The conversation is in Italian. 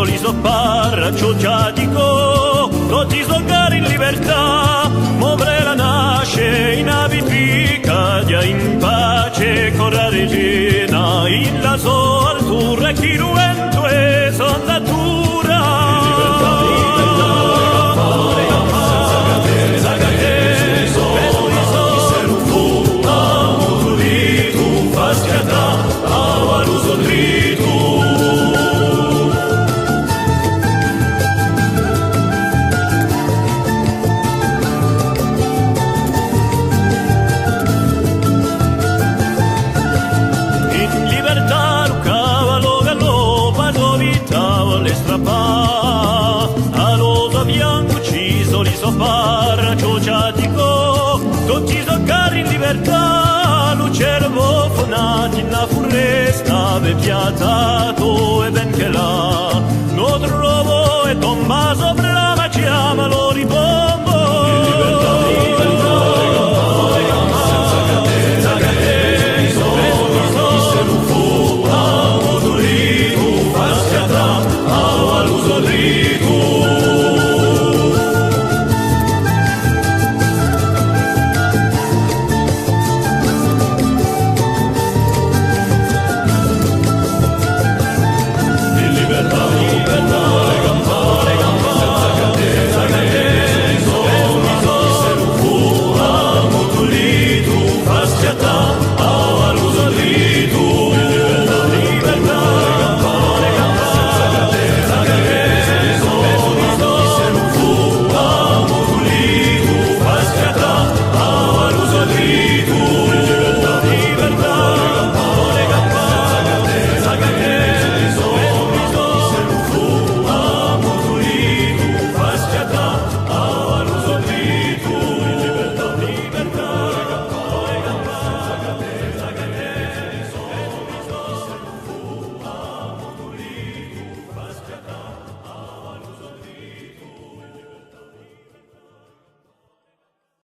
uccisi soppar, ciociatico, tutti soccare in libertà, muovere la nasce in abitrica, in pace con la regina, in la sua altura, chi ruento e son natura. All'oso bianco ucciso li soppar, ciociatico, tutti soccari in libertà, l'uccello fonato in la foresta, ve piazzato e ben che là, lo trovo e tomba sopra la chiamalo.